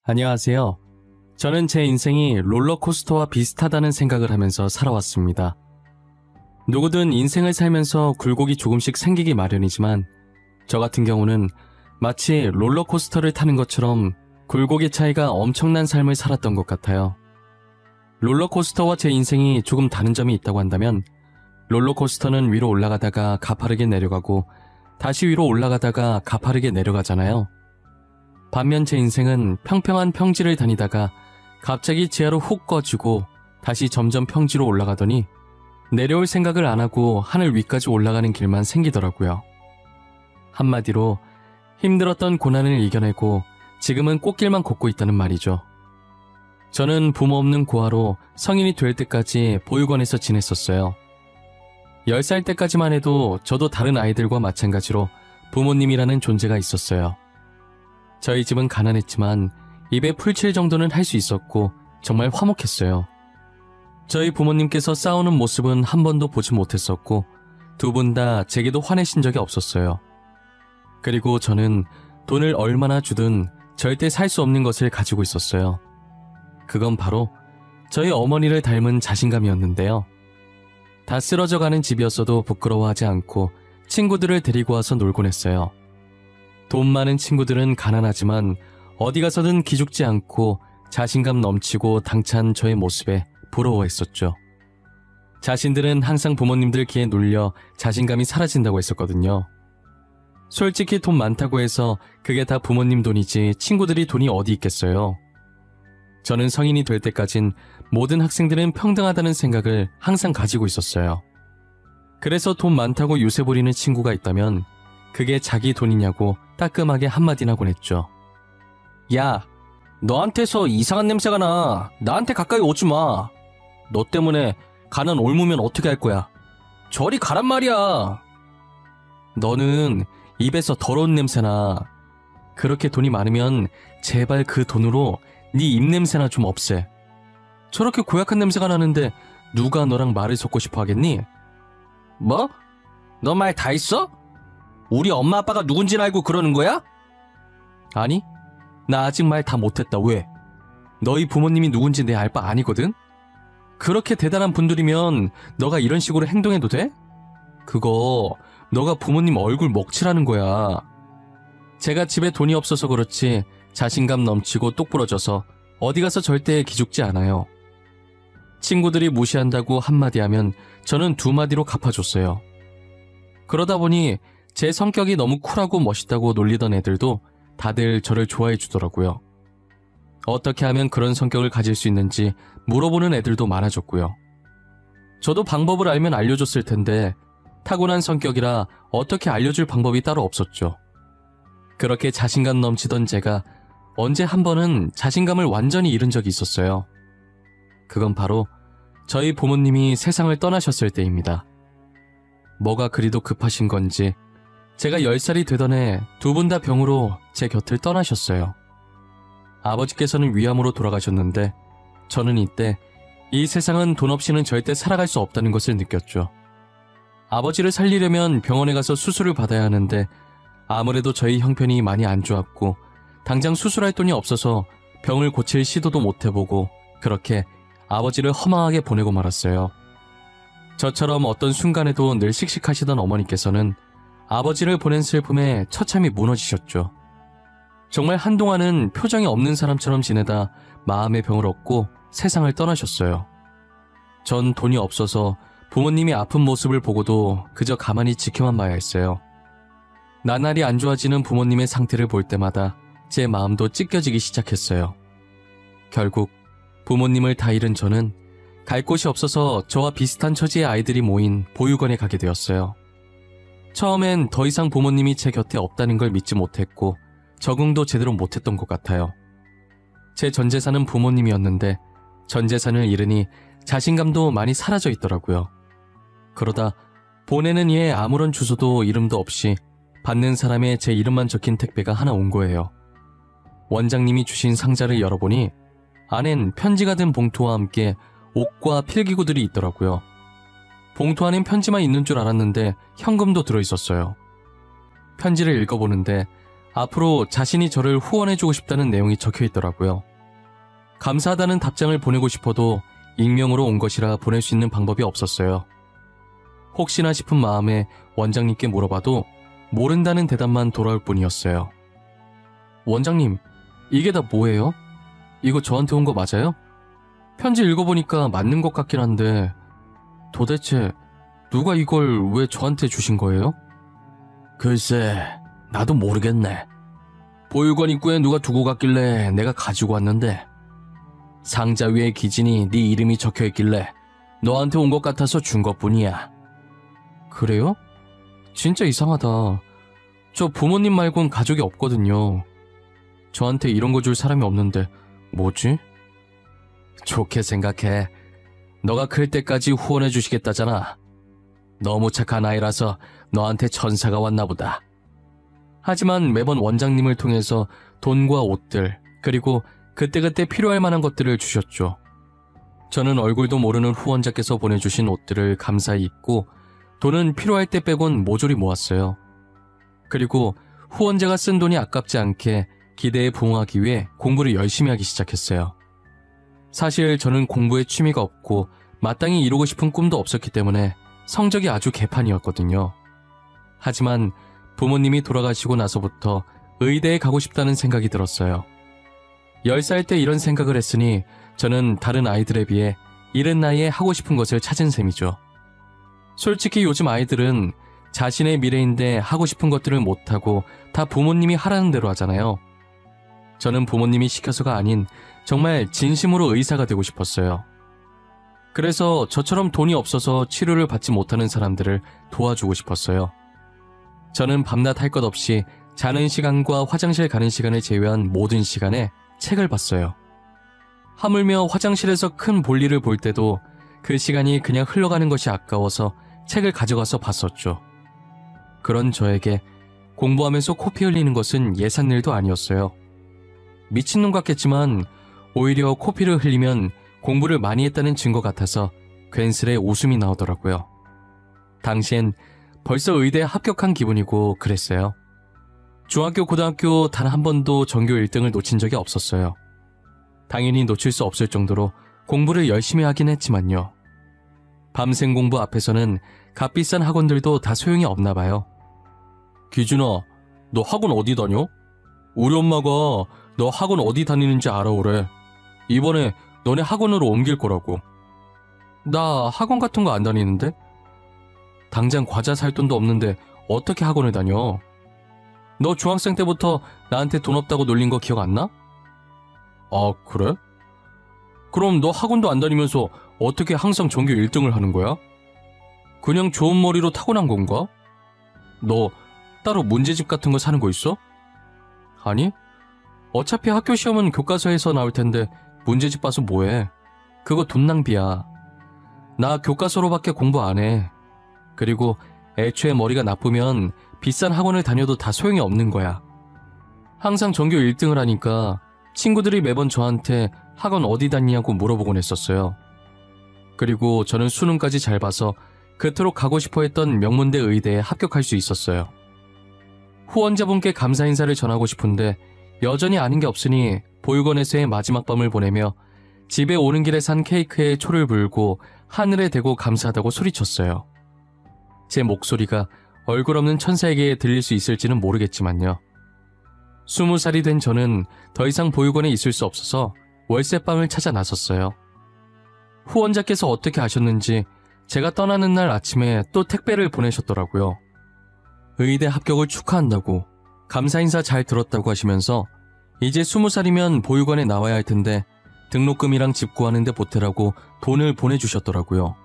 안녕하세요. 저는 제 인생이 롤러코스터와 비슷하다는 생각을 하면서 살아왔습니다. 누구든 인생을 살면서 굴곡이 조금씩 생기기 마련이지만 저 같은 경우는 마치 롤러코스터를 타는 것처럼 굴곡의 차이가 엄청난 삶을 살았던 것 같아요. 롤러코스터와 제 인생이 조금 다른 점이 있다고 한다면 롤러코스터는 위로 올라가다가 가파르게 내려가고 다시 위로 올라가다가 가파르게 내려가잖아요. 반면 제 인생은 평평한 평지를 다니다가 갑자기 지하로 훅 꺼지고 다시 점점 평지로 올라가더니 내려올 생각을 안 하고 하늘 위까지 올라가는 길만 생기더라고요. 한마디로 힘들었던 고난을 이겨내고 지금은 꽃길만 걷고 있다는 말이죠. 저는 부모 없는 고아로 성인이 될 때까지 보육원에서 지냈었어요. 10살 때까지만 해도 저도 다른 아이들과 마찬가지로 부모님이라는 존재가 있었어요. 저희 집은 가난했지만 입에 풀칠 정도는 할 수 있었고 정말 화목했어요. 저희 부모님께서 싸우는 모습은 한 번도 보지 못했었고 두 분 다 제게도 화내신 적이 없었어요. 그리고 저는 돈을 얼마나 주든 절대 살 수 없는 것을 가지고 있었어요. 그건 바로 저희 어머니를 닮은 자신감이었는데요. 다 쓰러져가는 집이었어도 부끄러워하지 않고 친구들을 데리고 와서 놀곤 했어요. 돈 많은 친구들은 가난하지만 어디 가서든 기죽지 않고 자신감 넘치고 당찬 저의 모습에 부러워했었죠. 자신들은 항상 부모님들 기에 눌려 자신감이 사라진다고 했었거든요. 솔직히 돈 많다고 해서 그게 다 부모님 돈이지 친구들이 돈이 어디 있겠어요. 저는 성인이 될 때까진 모든 학생들은 평등하다는 생각을 항상 가지고 있었어요. 그래서 돈 많다고 유세 부리는 친구가 있다면 그게 자기 돈이냐고 따끔하게 한마디나 하곤 했죠. 야, 너한테서 이상한 냄새가 나. 나한테 가까이 오지 마. 너 때문에 가난 옮으면 어떻게 할 거야? 저리 가란 말이야. 너는 입에서 더러운 냄새나. 그렇게 돈이 많으면 제발 그 돈으로 네 입냄새나 좀 없애. 저렇게 고약한 냄새가 나는데 누가 너랑 말을 섞고 싶어 하겠니? 뭐? 너 말 다 했어? 우리 엄마 아빠가 누군지는 알고 그러는 거야? 아니, 나 아직 말 다 못했다. 왜? 너희 부모님이 누군지 내 알 바 아니거든? 그렇게 대단한 분들이면 너가 이런 식으로 행동해도 돼? 그거 너가 부모님 얼굴 먹칠하는 거야. 제가 집에 돈이 없어서 그렇지 자신감 넘치고 똑부러져서 어디 가서 절대 기죽지 않아요. 친구들이 무시한다고 한마디 하면 저는 두 마디로 갚아줬어요. 그러다 보니 제 성격이 너무 쿨하고 멋있다고 놀리던 애들도 다들 저를 좋아해 주더라고요. 어떻게 하면 그런 성격을 가질 수 있는지 물어보는 애들도 많아졌고요. 저도 방법을 알면 알려줬을 텐데 타고난 성격이라 어떻게 알려줄 방법이 따로 없었죠. 그렇게 자신감 넘치던 제가 언제 한 번은 자신감을 완전히 잃은 적이 있었어요. 그건 바로 저희 부모님이 세상을 떠나셨을 때입니다. 뭐가 그리도 급하신 건지 제가 10살이 되던 해 두 분 다 병으로 제 곁을 떠나셨어요. 아버지께서는 위암으로 돌아가셨는데 저는 이때 이 세상은 돈 없이는 절대 살아갈 수 없다는 것을 느꼈죠. 아버지를 살리려면 병원에 가서 수술을 받아야 하는데 아무래도 저희 형편이 많이 안 좋았고 당장 수술할 돈이 없어서 병을 고칠 시도도 못 해보고 그렇게 아버지를 허망하게 보내고 말았어요. 저처럼 어떤 순간에도 늘 씩씩하시던 어머니께서는 아버지를 보낸 슬픔에 처참히 무너지셨죠. 정말 한동안은 표정이 없는 사람처럼 지내다 마음의 병을 얻고 세상을 떠나셨어요. 전 돈이 없어서 부모님이 아픈 모습을 보고도 그저 가만히 지켜만 봐야 했어요. 나날이 안 좋아지는 부모님의 상태를 볼 때마다 제 마음도 찢겨지기 시작했어요. 결국 부모님을 다 잃은 저는 갈 곳이 없어서 저와 비슷한 처지의 아이들이 모인 보육원에 가게 되었어요. 처음엔 더 이상 부모님이 제 곁에 없다는 걸 믿지 못했고 적응도 제대로 못했던 것 같아요. 제 전 재산은 부모님이었는데 전 재산을 잃으니 자신감도 많이 사라져 있더라고요. 그러다 보내는 이에 아무런 주소도 이름도 없이 받는 사람의 제 이름만 적힌 택배가 하나 온 거예요. 원장님이 주신 상자를 열어보니 안엔 편지가 든 봉투와 함께 옷과 필기구들이 있더라고요. 봉투 안엔 편지만 있는 줄 알았는데 현금도 들어있었어요. 편지를 읽어보는데 앞으로 자신이 저를 후원해주고 싶다는 내용이 적혀 있더라고요. 감사하다는 답장을 보내고 싶어도 익명으로 온 것이라 보낼 수 있는 방법이 없었어요. 혹시나 싶은 마음에 원장님께 물어봐도 모른다는 대답만 돌아올 뿐이었어요. 원장님, 이게 다 뭐예요? 이거 저한테 온 거 맞아요? 편지 읽어보니까 맞는 것 같긴 한데 도대체 누가 이걸 왜 저한테 주신 거예요? 글쎄, 나도 모르겠네. 보육원 입구에 누가 두고 갔길래 내가 가지고 왔는데 상자 위에 기진이 네 이름이 적혀있길래 너한테 온 것 같아서 준 것뿐이야. 그래요? 진짜 이상하다. 저 부모님 말곤 가족이 없거든요. 저한테 이런 거 줄 사람이 없는데 뭐지? 좋게 생각해. 너가 클 때까지 후원해 주시겠다잖아. 너무 착한 아이라서 너한테 천사가 왔나 보다. 하지만 매번 원장님을 통해서 돈과 옷들, 그리고 그때그때 필요할 만한 것들을 주셨죠. 저는 얼굴도 모르는 후원자께서 보내주신 옷들을 감사히 입고 돈은 필요할 때 빼곤 모조리 모았어요. 그리고 후원자가 쓴 돈이 아깝지 않게 기대에 부응하기 위해 공부를 열심히 하기 시작했어요. 사실 저는 공부에 취미가 없고 마땅히 이루고 싶은 꿈도 없었기 때문에 성적이 아주 개판이었거든요. 하지만 부모님이 돌아가시고 나서부터 의대에 가고 싶다는 생각이 들었어요. 10살 때 이런 생각을 했으니 저는 다른 아이들에 비해 이른 나이에 하고 싶은 것을 찾은 셈이죠. 솔직히 요즘 아이들은 자신의 미래인데 하고 싶은 것들을 못하고 다 부모님이 하라는 대로 하잖아요. 저는 부모님이 시켜서가 아닌 정말 진심으로 의사가 되고 싶었어요. 그래서 저처럼 돈이 없어서 치료를 받지 못하는 사람들을 도와주고 싶었어요. 저는 밤낮 할 것 없이 자는 시간과 화장실 가는 시간을 제외한 모든 시간에 책을 봤어요. 하물며 화장실에서 큰 볼일을 볼 때도 그 시간이 그냥 흘러가는 것이 아까워서 책을 가져가서 봤었죠. 그런 저에게 공부하면서 코피 흘리는 것은 예산일도 아니었어요. 미친놈 같겠지만 오히려 코피를 흘리면 공부를 많이 했다는 증거 같아서 괜스레 웃음이 나오더라고요. 당시엔 벌써 의대에 합격한 기분이고 그랬어요. 중학교, 고등학교 단 한 번도 전교 1등을 놓친 적이 없었어요. 당연히 놓칠 수 없을 정도로 공부를 열심히 하긴 했지만요. 밤샘 공부 앞에서는 값비싼 학원들도 다 소용이 없나 봐요. 기준아, 너 학원 어디 다녀? 우리 엄마가 너 학원 어디 다니는지 알아오래. 이번에 너네 학원으로 옮길 거라고. 나 학원 같은 거 안 다니는데? 당장 과자 살 돈도 없는데 어떻게 학원을 다녀? 너 중학생 때부터 나한테 돈 없다고 놀린 거 기억 안 나? 아, 그래? 그럼 너 학원도 안 다니면서 어떻게 항상 전교 1등을 하는 거야? 그냥 좋은 머리로 타고난 건가? 너 따로 문제집 같은 거 사는 거 있어? 아니? 어차피 학교 시험은 교과서에서 나올 텐데 문제집 봐서 뭐해? 그거 돈 낭비야. 나 교과서로밖에 공부 안 해. 그리고 애초에 머리가 나쁘면 비싼 학원을 다녀도 다 소용이 없는 거야. 항상 전교 1등을 하니까 친구들이 매번 저한테 학원 어디 다니냐고 물어보곤 했었어요. 그리고 저는 수능까지 잘 봐서 그토록 가고 싶어 했던 명문대 의대에 합격할 수 있었어요. 후원자분께 감사 인사를 전하고 싶은데 여전히 아는 게 없으니 보육원에서의 마지막 밤을 보내며 집에 오는 길에 산 케이크에 초를 불고 하늘에 대고 감사하다고 소리쳤어요. 제 목소리가 얼굴 없는 천사에게 들릴 수 있을지는 모르겠지만요. 20살이 된 저는 더 이상 보육원에 있을 수 없어서 월세방을 찾아 나섰어요. 후원자께서 어떻게 아셨는지 제가 떠나는 날 아침에 또 택배를 보내셨더라고요. 의대 합격을 축하한다고, 감사 인사 잘 들었다고 하시면서 이제 20살이면 보육원에 나와야 할 텐데 등록금이랑 집 구하는데 보태라고 돈을 보내주셨더라고요.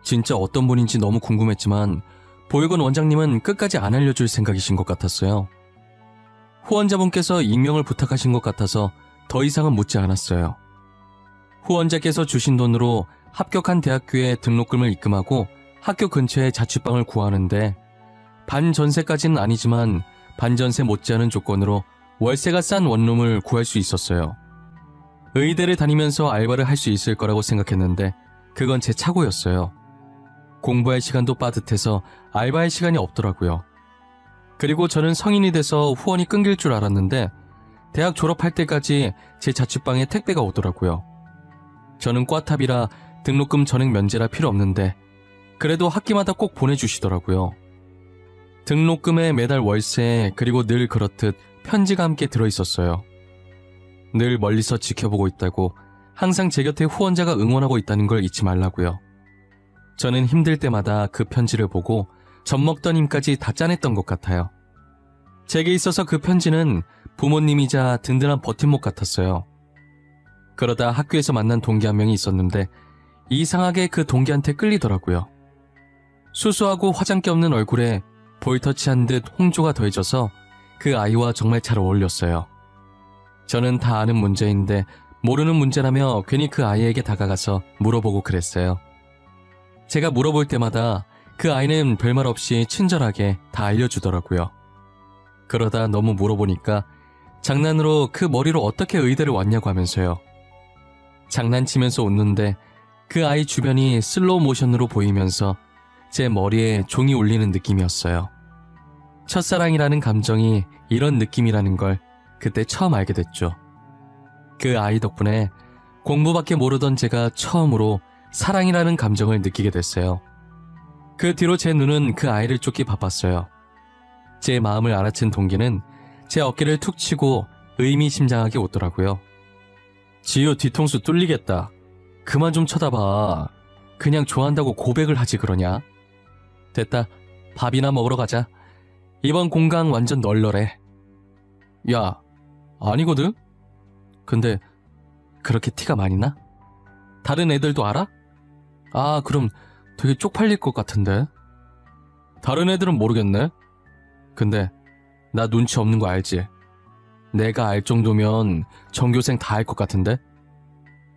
진짜 어떤 분인지 너무 궁금했지만 보육원 원장님은 끝까지 안 알려줄 생각이신 것 같았어요. 후원자분께서 익명을 부탁하신 것 같아서 더 이상은 묻지 않았어요. 후원자께서 주신 돈으로 합격한 대학교에 등록금을 입금하고 학교 근처에 자취방을 구하는데 반전세까지는 아니지만 반전세 못지않은 조건으로 월세가 싼 원룸을 구할 수 있었어요. 의대를 다니면서 알바를 할 수 있을 거라고 생각했는데 그건 제 착오였어요. 공부할 시간도 빠듯해서 알바할 시간이 없더라고요. 그리고 저는 성인이 돼서 후원이 끊길 줄 알았는데 대학 졸업할 때까지 제 자취방에 택배가 오더라고요. 저는 꽈탑이라 등록금 전액 면제라 필요 없는데 그래도 학기마다 꼭 보내주시더라고요. 등록금에 매달 월세 그리고 늘 그렇듯 편지가 함께 들어있었어요. 늘 멀리서 지켜보고 있다고, 항상 제 곁에 후원자가 응원하고 있다는 걸 잊지 말라고요. 저는 힘들 때마다 그 편지를 보고 젖먹던 힘까지 다 짜냈던 것 같아요. 제게 있어서 그 편지는 부모님이자 든든한 버팀목 같았어요. 그러다 학교에서 만난 동기 한 명이 있었는데 이상하게 그 동기한테 끌리더라고요. 수수하고 화장기 없는 얼굴에 볼터치한 듯 홍조가 더해져서 그 아이와 정말 잘 어울렸어요. 저는 다 아는 문제인데 모르는 문제라며 괜히 그 아이에게 다가가서 물어보고 그랬어요. 제가 물어볼 때마다 그 아이는 별말 없이 친절하게 다 알려주더라고요. 그러다 너무 물어보니까 장난으로 그 머리로 어떻게 의대를 왔냐고 하면서요. 장난치면서 웃는데 그 아이 주변이 슬로우 모션으로 보이면서 제 머리에 종이 울리는 느낌이었어요. 첫사랑이라는 감정이 이런 느낌이라는 걸 그때 처음 알게 됐죠. 그 아이 덕분에 공부밖에 모르던 제가 처음으로 사랑이라는 감정을 느끼게 됐어요. 그 뒤로 제 눈은 그 아이를 쫓기 바빴어요. 제 마음을 알아챈 동기는 제 어깨를 툭 치고 의미심장하게 웃더라고요. 지효 뒤통수 뚫리겠다. 그만 좀 쳐다봐. 그냥 좋아한다고 고백을 하지 그러냐? 됐다. 밥이나 먹으러 가자. 이번 공강 완전 널널해. 야, 아니거든? 근데 그렇게 티가 많이 나? 다른 애들도 알아? 아, 그럼 되게 쪽팔릴 것 같은데. 다른 애들은 모르겠네. 근데 나 눈치 없는 거 알지? 내가 알 정도면 전교생 다 알 것 같은데?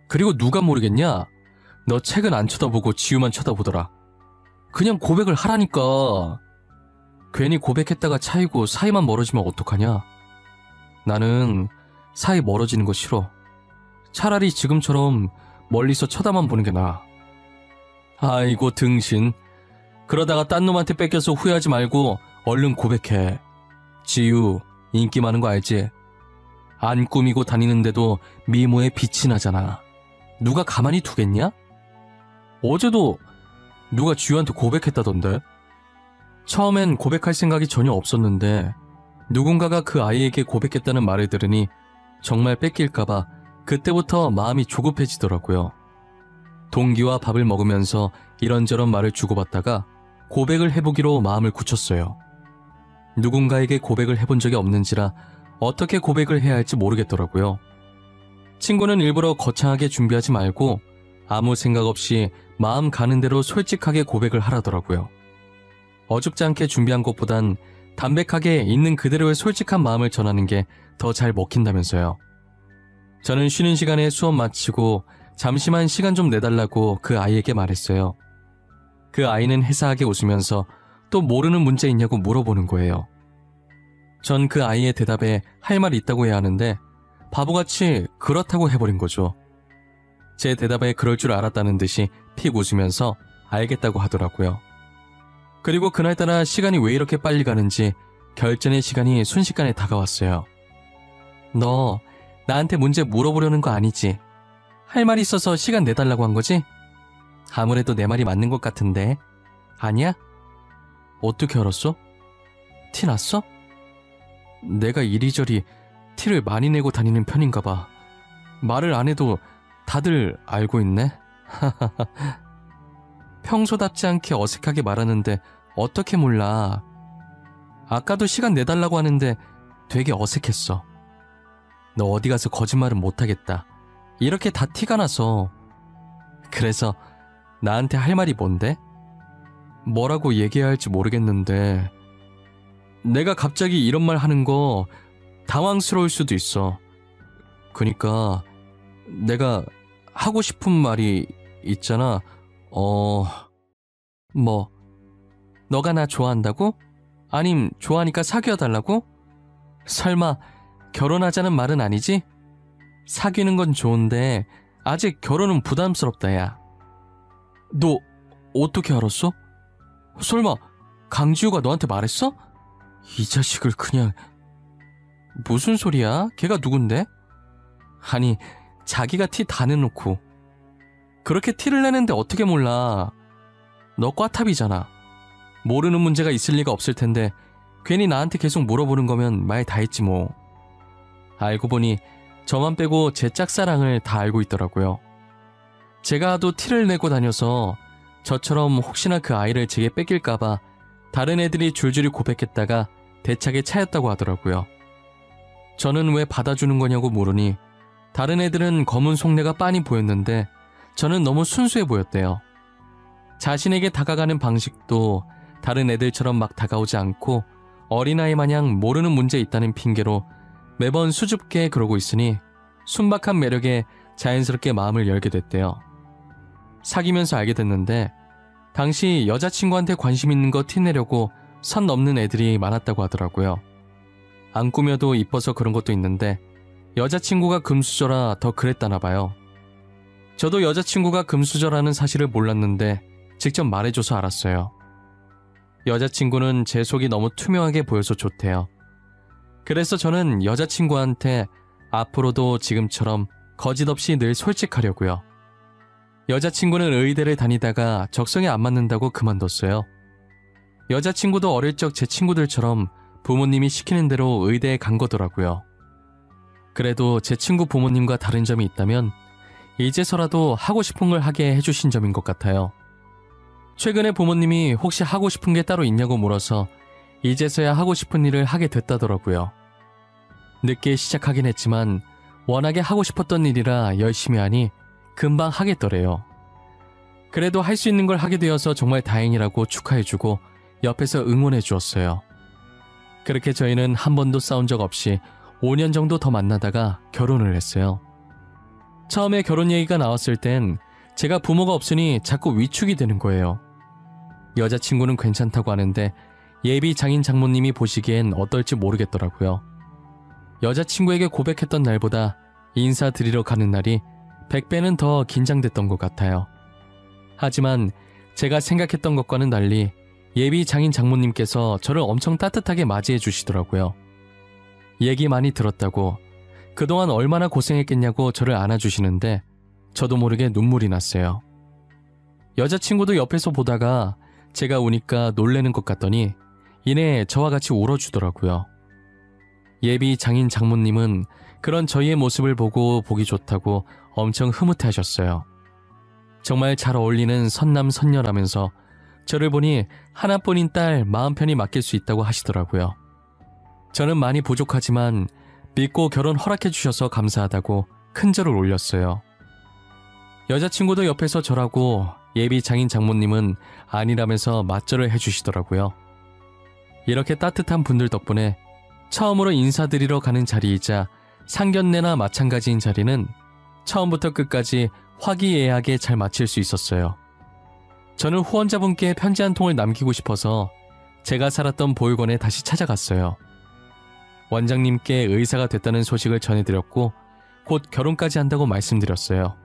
그리고 누가 모르겠냐? 너 책은 안 쳐다보고 지우만 쳐다보더라. 그냥 고백을 하라니까. 괜히 고백했다가 차이고 사이만 멀어지면 어떡하냐? 나는 사이 멀어지는 거 싫어. 차라리 지금처럼 멀리서 쳐다만 보는 게 나아. 아이고 등신. 그러다가 딴 놈한테 뺏겨서 후회하지 말고 얼른 고백해. 지유 인기 많은 거 알지? 안 꾸미고 다니는데도 미모에 빛이 나잖아. 누가 가만히 두겠냐? 어제도 누가 지유한테 고백했다던데? 처음엔 고백할 생각이 전혀 없었는데 누군가가 그 아이에게 고백했다는 말을 들으니 정말 뺏길까봐 그때부터 마음이 조급해지더라고요. 동기와 밥을 먹으면서 이런저런 말을 주고받다가 고백을 해보기로 마음을 굳혔어요. 누군가에게 고백을 해본 적이 없는지라 어떻게 고백을 해야 할지 모르겠더라고요. 친구는 일부러 거창하게 준비하지 말고 아무 생각 없이 마음 가는 대로 솔직하게 고백을 하라더라고요. 어줍지 않게 준비한 것보단 담백하게 있는 그대로의 솔직한 마음을 전하는 게 더 잘 먹힌다면서요. 저는 쉬는 시간에 수업 마치고 잠시만 시간 좀 내달라고 그 아이에게 말했어요. 그 아이는 해사하게 웃으면서 또 모르는 문제 있냐고 물어보는 거예요. 전 그 아이의 대답에 할 말이 있다고 해야 하는데 바보같이 그렇다고 해버린 거죠. 제 대답에 그럴 줄 알았다는 듯이 픽 웃으면서 알겠다고 하더라고요. 그리고 그날따라 시간이 왜 이렇게 빨리 가는지 결전의 시간이 순식간에 다가왔어요. 너 나한테 문제 물어보려는 거 아니지? 할 말이 있어서 시간 내달라고 한 거지? 아무래도 내 말이 맞는 것 같은데. 아니야? 어떻게 알았어? 티 났어? 내가 이리저리 티를 많이 내고 다니는 편인가 봐. 말을 안 해도 다들 알고 있네? 평소답지 않게 어색하게 말하는데 어떻게 몰라. 아까도 시간 내달라고 하는데 되게 어색했어. 너 어디 가서 거짓말은 못하겠다. 이렇게 다 티가 나서. 그래서 나한테 할 말이 뭔데? 뭐라고 얘기해야 할지 모르겠는데 내가 갑자기 이런 말 하는 거 당황스러울 수도 있어. 그니까 내가 하고 싶은 말이 있잖아. 뭐 너가 나 좋아한다고? 아님 좋아하니까 사귀어달라고? 설마 결혼하자는 말은 아니지? 사귀는 건 좋은데 아직 결혼은 부담스럽다 야. 너 어떻게 알았어? 설마 강지우가 너한테 말했어? 이 자식을 그냥... 무슨 소리야? 걔가 누군데? 아니, 자기가 티 다 내놓고. 그렇게 티를 내는데 어떻게 몰라. 너 꽈탑이잖아. 모르는 문제가 있을 리가 없을 텐데 괜히 나한테 계속 물어보는 거면 말 다 했지 뭐. 알고 보니 저만 빼고 제 짝사랑을 다 알고 있더라고요. 제가 하도 티를 내고 다녀서 저처럼 혹시나 그 아이를 제게 뺏길까봐 다른 애들이 줄줄이 고백했다가 대차게 차였다고 하더라고요. 저는 왜 받아주는 거냐고 물으니 다른 애들은 검은 속내가 빤히 보였는데 저는 너무 순수해 보였대요. 자신에게 다가가는 방식도 다른 애들처럼 막 다가오지 않고 어린아이 마냥 모르는 문제 있다는 핑계로 매번 수줍게 그러고 있으니 순박한 매력에 자연스럽게 마음을 열게 됐대요. 사귀면서 알게 됐는데 당시 여자친구한테 관심 있는 거 티내려고 선 넘는 애들이 많았다고 하더라고요. 안 꾸며도 이뻐서 그런 것도 있는데 여자친구가 금수저라 더 그랬다나 봐요. 저도 여자친구가 금수저라는 사실을 몰랐는데 직접 말해줘서 알았어요. 여자친구는 제 속이 너무 투명하게 보여서 좋대요. 그래서 저는 여자친구한테 앞으로도 지금처럼 거짓없이 늘 솔직하려고요. 여자친구는 의대를 다니다가 적성에 안 맞는다고 그만뒀어요. 여자친구도 어릴 적 제 친구들처럼 부모님이 시키는 대로 의대에 간 거더라고요. 그래도 제 친구 부모님과 다른 점이 있다면 이제서라도 하고 싶은 걸 하게 해주신 점인 것 같아요. 최근에 부모님이 혹시 하고 싶은 게 따로 있냐고 물어서 이제서야 하고 싶은 일을 하게 됐다더라고요. 늦게 시작하긴 했지만 워낙에 하고 싶었던 일이라 열심히 하니 금방 하겠더래요. 그래도 할 수 있는 걸 하게 되어서 정말 다행이라고 축하해주고 옆에서 응원해 주었어요. 그렇게 저희는 한 번도 싸운 적 없이 5년 정도 더 만나다가 결혼을 했어요. 처음에 결혼 얘기가 나왔을 땐 제가 부모가 없으니 자꾸 위축이 되는 거예요. 여자친구는 괜찮다고 하는데 예비 장인 장모님이 보시기엔 어떨지 모르겠더라고요. 여자친구에게 고백했던 날보다 인사드리러 가는 날이 100배는 더 긴장됐던 것 같아요. 하지만 제가 생각했던 것과는 달리 예비 장인 장모님께서 저를 엄청 따뜻하게 맞이해 주시더라고요. 얘기 많이 들었다고, 그동안 얼마나 고생했겠냐고 저를 안아주시는데 저도 모르게 눈물이 났어요. 여자친구도 옆에서 보다가 제가 우니까 놀래는 것 같더니 이내 저와 같이 울어주더라고요. 예비 장인 장모님은 그런 저희의 모습을 보고 보기 좋다고 엄청 흐뭇해 하셨어요. 정말 잘 어울리는 선남 선녀라면서 저를 보니 하나뿐인 딸 마음 편히 맡길 수 있다고 하시더라고요. 저는 많이 부족하지만 믿고 결혼 허락해 주셔서 감사하다고 큰절을 올렸어요. 여자친구도 옆에서 저라고 예비 장인 장모님은 아니라면서 맞절을 해주시더라고요. 이렇게 따뜻한 분들 덕분에 처음으로 인사드리러 가는 자리이자 상견례나 마찬가지인 자리는 처음부터 끝까지 화기애애하게 잘 마칠 수 있었어요. 저는 후원자분께 편지 한 통을 남기고 싶어서 제가 살았던 보육원에 다시 찾아갔어요. 원장님께 의사가 됐다는 소식을 전해드렸고 곧 결혼까지 한다고 말씀드렸어요.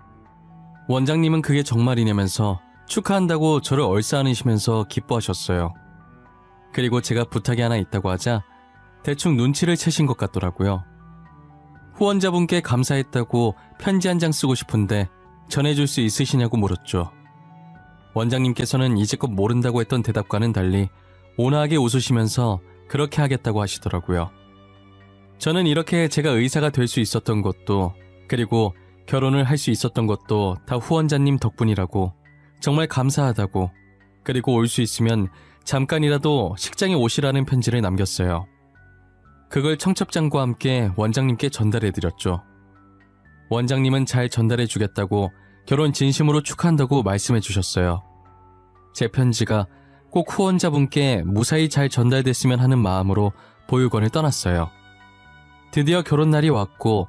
원장님은 그게 정말이냐면서 축하한다고 저를 얼싸안으시면서 기뻐하셨어요. 그리고 제가 부탁이 하나 있다고 하자 대충 눈치를 채신 것 같더라고요. 후원자분께 감사했다고 편지 한 장 쓰고 싶은데 전해줄 수 있으시냐고 물었죠. 원장님께서는 이제껏 모른다고 했던 대답과는 달리 온화하게 웃으시면서 그렇게 하겠다고 하시더라고요. 저는 이렇게 제가 의사가 될 수 있었던 것도, 그리고 결혼을 할 수 있었던 것도 다 후원자님 덕분이라고, 정말 감사하다고, 그리고 올 수 있으면 잠깐이라도 식장에 오시라는 편지를 남겼어요. 그걸 청첩장과 함께 원장님께 전달해드렸죠. 원장님은 잘 전달해주겠다고 결혼 진심으로 축하한다고 말씀해 주셨어요. 제 편지가 꼭 후원자분께 무사히 잘 전달됐으면 하는 마음으로 보육원을 떠났어요. 드디어 결혼날이 왔고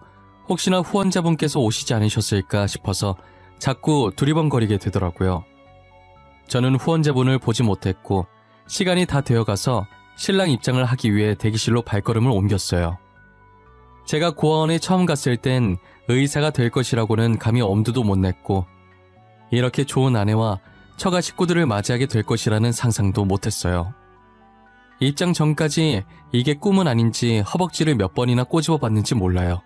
혹시나 후원자분께서 오시지 않으셨을까 싶어서 자꾸 두리번거리게 되더라고요. 저는 후원자분을 보지 못했고 시간이 다 되어가서 신랑 입장을 하기 위해 대기실로 발걸음을 옮겼어요. 제가 고아원에 처음 갔을 땐 의사가 될 것이라고는 감히 엄두도 못 냈고 이렇게 좋은 아내와 처가 식구들을 맞이하게 될 것이라는 상상도 못했어요. 입장 전까지 이게 꿈은 아닌지 허벅지를 몇 번이나 꼬집어 봤는지 몰라요.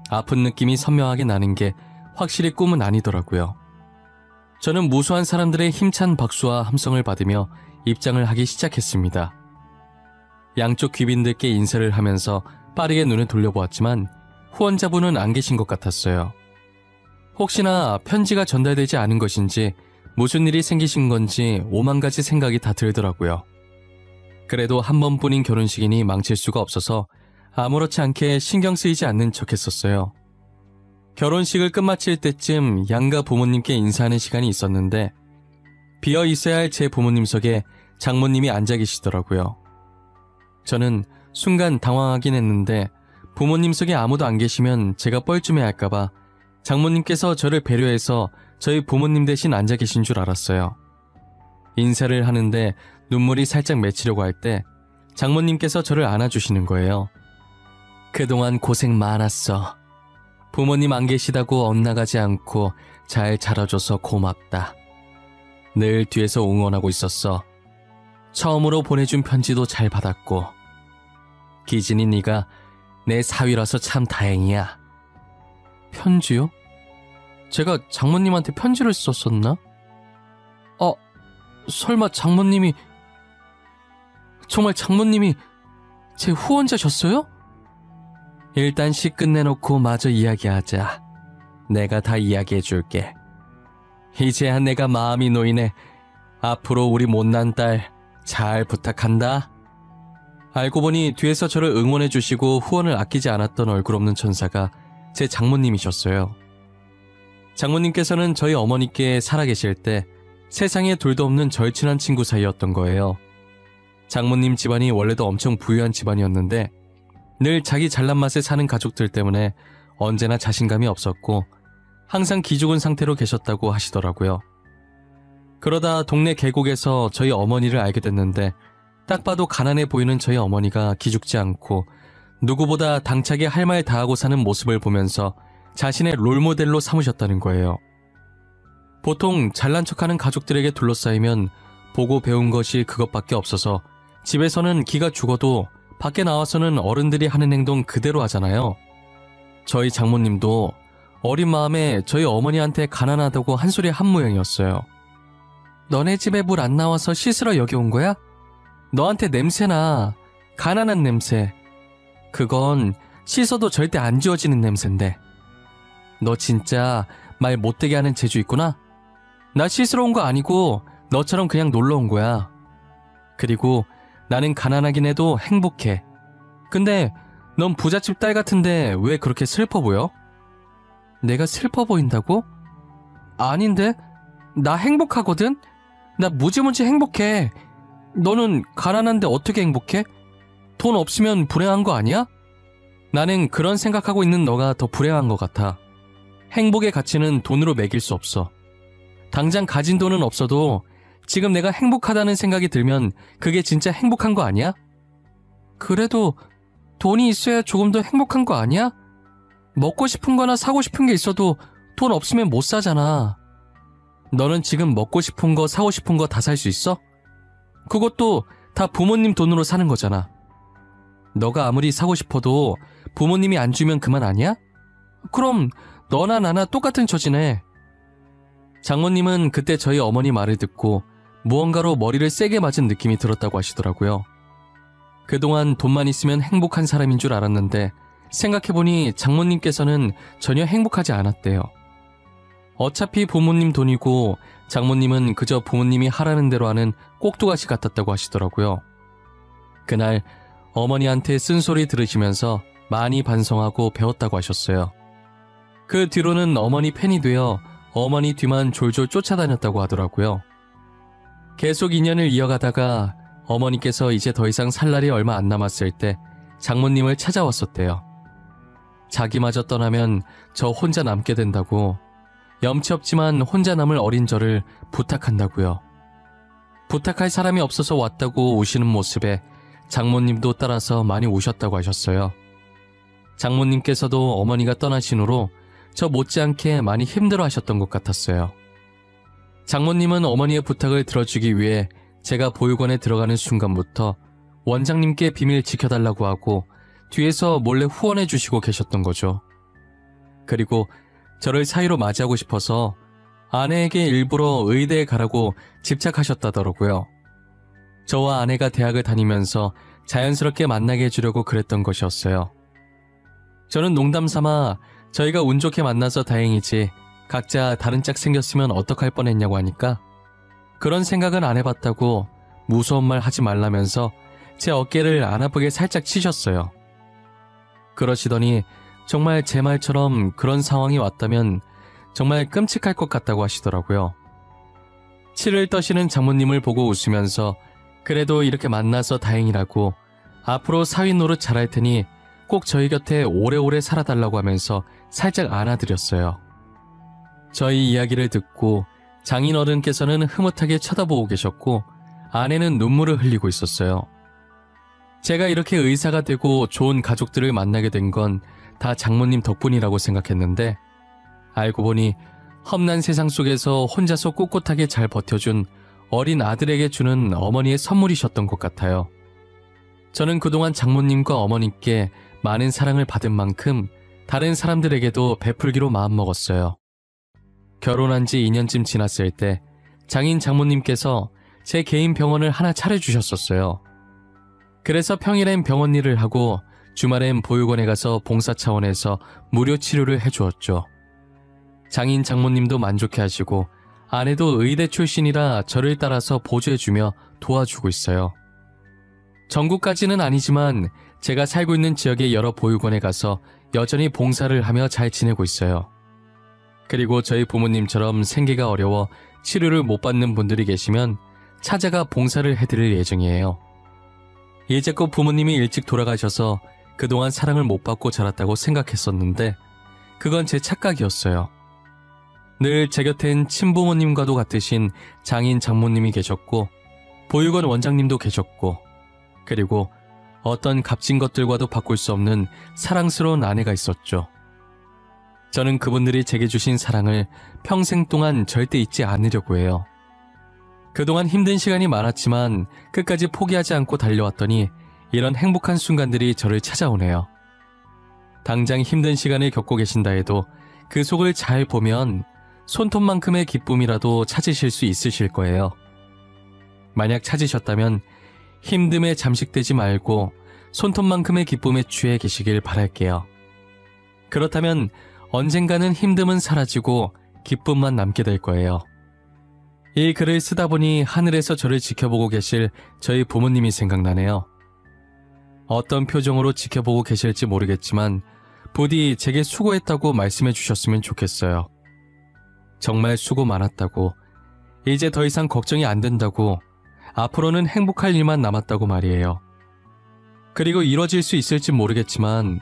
아픈 느낌이 선명하게 나는 게 확실히 꿈은 아니더라고요. 저는 무수한 사람들의 힘찬 박수와 함성을 받으며 입장을 하기 시작했습니다. 양쪽 귀빈들께 인사를 하면서 빠르게 눈을 돌려보았지만 후원자분은 안 계신 것 같았어요. 혹시나 편지가 전달되지 않은 것인지 무슨 일이 생기신 건지 오만 가지 생각이 다 들더라고요. 그래도 한 번뿐인 결혼식이니 망칠 수가 없어서 아무렇지 않게 신경 쓰이지 않는 척했었어요. 결혼식을 끝마칠 때쯤 양가 부모님께 인사하는 시간이 있었는데 비어 있어야 할 제 부모님석에 장모님이 앉아 계시더라고요. 저는 순간 당황하긴 했는데 부모님석에 아무도 안 계시면 제가 뻘쭘해할까봐 장모님께서 저를 배려해서 저희 부모님 대신 앉아 계신 줄 알았어요. 인사를 하는데 눈물이 살짝 맺히려고 할 때 장모님께서 저를 안아주시는 거예요. 그동안 고생 많았어. 부모님 안 계시다고 엇나가지 않고 잘 자라줘서 고맙다. 늘 뒤에서 응원하고 있었어. 처음으로 보내준 편지도 잘 받았고 기진이 네가 내 사위라서 참 다행이야. 편지요? 제가 장모님한테 편지를 썼었나? 설마 정말 장모님이 제 후원자셨어요? 일단 시 끝내놓고 마저 이야기하자. 내가 다 이야기해줄게. 이제야 내가 마음이 놓이네. 앞으로 우리 못난 딸 잘 부탁한다. 알고 보니 뒤에서 저를 응원해주시고 후원을 아끼지 않았던 얼굴 없는 천사가 제 장모님이셨어요. 장모님께서는 저희 어머니께 살아계실 때 세상에 둘도 없는 절친한 친구 사이였던 거예요. 장모님 집안이 원래도 엄청 부유한 집안이었는데 늘 자기 잘난 맛에 사는 가족들 때문에 언제나 자신감이 없었고 항상 기죽은 상태로 계셨다고 하시더라고요. 그러다 동네 계곡에서 저희 어머니를 알게 됐는데 딱 봐도 가난해 보이는 저희 어머니가 기죽지 않고 누구보다 당차게 할 말 다하고 사는 모습을 보면서 자신의 롤모델로 삼으셨다는 거예요. 보통 잘난 척하는 가족들에게 둘러싸이면 보고 배운 것이 그것밖에 없어서 집에서는 기가 죽어도 밖에 나와서는 어른들이 하는 행동 그대로 하잖아요. 저희 장모님도 어린 마음에 저희 어머니한테 가난하다고 한 소리 한 모양이었어요. 너네 집에 물 안 나와서 씻으러 여기 온 거야? 너한테 냄새나. 가난한 냄새. 그건 씻어도 절대 안 지워지는 냄새인데. 너 진짜 말 못되게 하는 재주 있구나? 나 씻으러 온 거 아니고 너처럼 그냥 놀러 온 거야. 그리고 나는 가난하긴 해도 행복해. 근데 넌 부잣집 딸 같은데 왜 그렇게 슬퍼 보여? 내가 슬퍼 보인다고? 아닌데? 나 행복하거든? 나 무지무지 행복해. 너는 가난한데 어떻게 행복해? 돈 없으면 불행한 거 아니야? 나는 그런 생각하고 있는 너가 더 불행한 것 같아. 행복의 가치는 돈으로 매길 수 없어. 당장 가진 돈은 없어도 지금 내가 행복하다는 생각이 들면 그게 진짜 행복한 거 아니야? 그래도 돈이 있어야 조금 더 행복한 거 아니야? 먹고 싶은 거나 사고 싶은 게 있어도 돈 없으면 못 사잖아. 너는 지금 먹고 싶은 거, 사고 싶은 거 다 살 수 있어? 그것도 다 부모님 돈으로 사는 거잖아. 너가 아무리 사고 싶어도 부모님이 안 주면 그만 아니야? 그럼 너나 나나 똑같은 처지네. 장모님은 그때 저희 어머니 말을 듣고 무언가로 머리를 세게 맞은 느낌이 들었다고 하시더라고요. 그동안 돈만 있으면 행복한 사람인 줄 알았는데 생각해보니 장모님께서는 전혀 행복하지 않았대요. 어차피 부모님 돈이고 장모님은 그저 부모님이 하라는 대로 하는 꼭두가시 같았다고 하시더라고요. 그날 어머니한테 쓴소리 들으시면서 많이 반성하고 배웠다고 하셨어요. 그 뒤로는 어머니 팬이 되어 어머니 뒤만 졸졸 쫓아다녔다고 하더라고요. 계속 인연을 이어가다가 어머니께서 이제 더 이상 살 날이 얼마 안 남았을 때 장모님을 찾아왔었대요. 자기마저 떠나면 저 혼자 남게 된다고, 염치 없지만 혼자 남을 어린 저를 부탁한다고요. 부탁할 사람이 없어서 왔다고 우시는 모습에 장모님도 따라서 많이 우셨다고 하셨어요. 장모님께서도 어머니가 떠나신 후로 저 못지않게 많이 힘들어 하셨던 것 같았어요. 장모님은 어머니의 부탁을 들어주기 위해 제가 보육원에 들어가는 순간부터 원장님께 비밀 지켜달라고 하고 뒤에서 몰래 후원해 주시고 계셨던 거죠. 그리고 저를 사위로 맞이하고 싶어서 아내에게 일부러 의대에 가라고 집착하셨다더라고요. 저와 아내가 대학을 다니면서 자연스럽게 만나게 해주려고 그랬던 것이었어요. 저는 농담 삼아 저희가 운 좋게 만나서 다행이지 각자 다른 짝 생겼으면 어떡할 뻔했냐고 하니까 그런 생각은 안 해봤다고 무서운 말 하지 말라면서 제 어깨를 안 아프게 살짝 치셨어요. 그러시더니 정말 제 말처럼 그런 상황이 왔다면 정말 끔찍할 것 같다고 하시더라고요. 치를 떠시는 장모님을 보고 웃으면서 그래도 이렇게 만나서 다행이라고 앞으로 사위 노릇 잘할 테니 꼭 저희 곁에 오래오래 살아달라고 하면서 살짝 안아드렸어요. 저희 이야기를 듣고 장인어른께서는 흐뭇하게 쳐다보고 계셨고 아내는 눈물을 흘리고 있었어요. 제가 이렇게 의사가 되고 좋은 가족들을 만나게 된 건 다 장모님 덕분이라고 생각했는데 알고 보니 험난 세상 속에서 혼자서 꿋꿋하게 잘 버텨준 어린 아들에게 주는 어머니의 선물이셨던 것 같아요. 저는 그동안 장모님과 어머님께 많은 사랑을 받은 만큼 다른 사람들에게도 베풀기로 마음먹었어요. 결혼한 지 2년쯤 지났을 때 장인 장모님께서 제 개인 병원을 하나 차려주셨었어요. 그래서 평일엔 병원 일을 하고 주말엔 보육원에 가서 봉사 차원에서 무료 치료를 해주었죠. 장인 장모님도 만족해 하시고 아내도 의대 출신이라 저를 따라서 보조해주며 도와주고 있어요. 전국까지는 아니지만 제가 살고 있는 지역의 여러 보육원에 가서 여전히 봉사를 하며 잘 지내고 있어요. 그리고 저희 부모님처럼 생계가 어려워 치료를 못 받는 분들이 계시면 찾아가 봉사를 해드릴 예정이에요. 이제껏 부모님이 일찍 돌아가셔서 그동안 사랑을 못 받고 자랐다고 생각했었는데 그건 제 착각이었어요. 늘 제 곁엔 친부모님과도 같으신 장인 장모님이 계셨고 보육원 원장님도 계셨고 그리고 어떤 값진 것들과도 바꿀 수 없는 사랑스러운 아내가 있었죠. 저는 그분들이 제게 주신 사랑을 평생 동안 절대 잊지 않으려고 해요. 그동안 힘든 시간이 많았지만 끝까지 포기하지 않고 달려왔더니 이런 행복한 순간들이 저를 찾아오네요. 당장 힘든 시간을 겪고 계신다 해도 그 속을 잘 보면 손톱만큼의 기쁨이라도 찾으실 수 있으실 거예요. 만약 찾으셨다면 힘듦에 잠식되지 말고 손톱만큼의 기쁨에 취해 계시길 바랄게요. 그렇다면 언젠가는 힘듦은 사라지고 기쁨만 남게 될 거예요. 이 글을 쓰다 보니 하늘에서 저를 지켜보고 계실 저희 부모님이 생각나네요. 어떤 표정으로 지켜보고 계실지 모르겠지만 부디 제게 수고했다고 말씀해 주셨으면 좋겠어요. 정말 수고 많았다고, 이제 더 이상 걱정이 안 된다고, 앞으로는 행복할 일만 남았다고 말이에요. 그리고 이뤄질 수 있을지 모르겠지만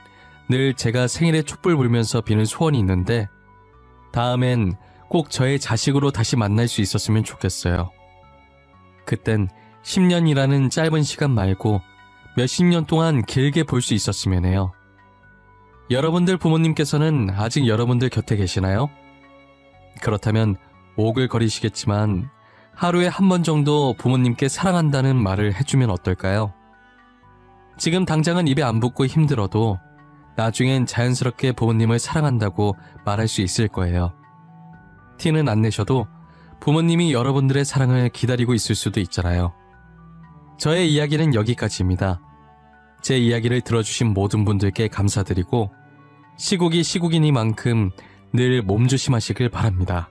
늘 제가 생일에 촛불 불면서 비는 소원이 있는데 다음엔 꼭 저의 자식으로 다시 만날 수 있었으면 좋겠어요. 그땐 10년이라는 짧은 시간 말고 몇십 년 동안 길게 볼 수 있었으면 해요. 여러분들 부모님께서는 아직 여러분들 곁에 계시나요? 그렇다면 오글거리시겠지만 하루에 한 번 정도 부모님께 사랑한다는 말을 해주면 어떨까요? 지금 당장은 입에 안 붙고 힘들어도 나중엔 자연스럽게 부모님을 사랑한다고 말할 수 있을 거예요. 티는 안 내셔도 부모님이 여러분들의 사랑을 기다리고 있을 수도 있잖아요. 저의 이야기는 여기까지입니다. 제 이야기를 들어주신 모든 분들께 감사드리고 시국이 시국이니만큼 늘 몸조심하시길 바랍니다.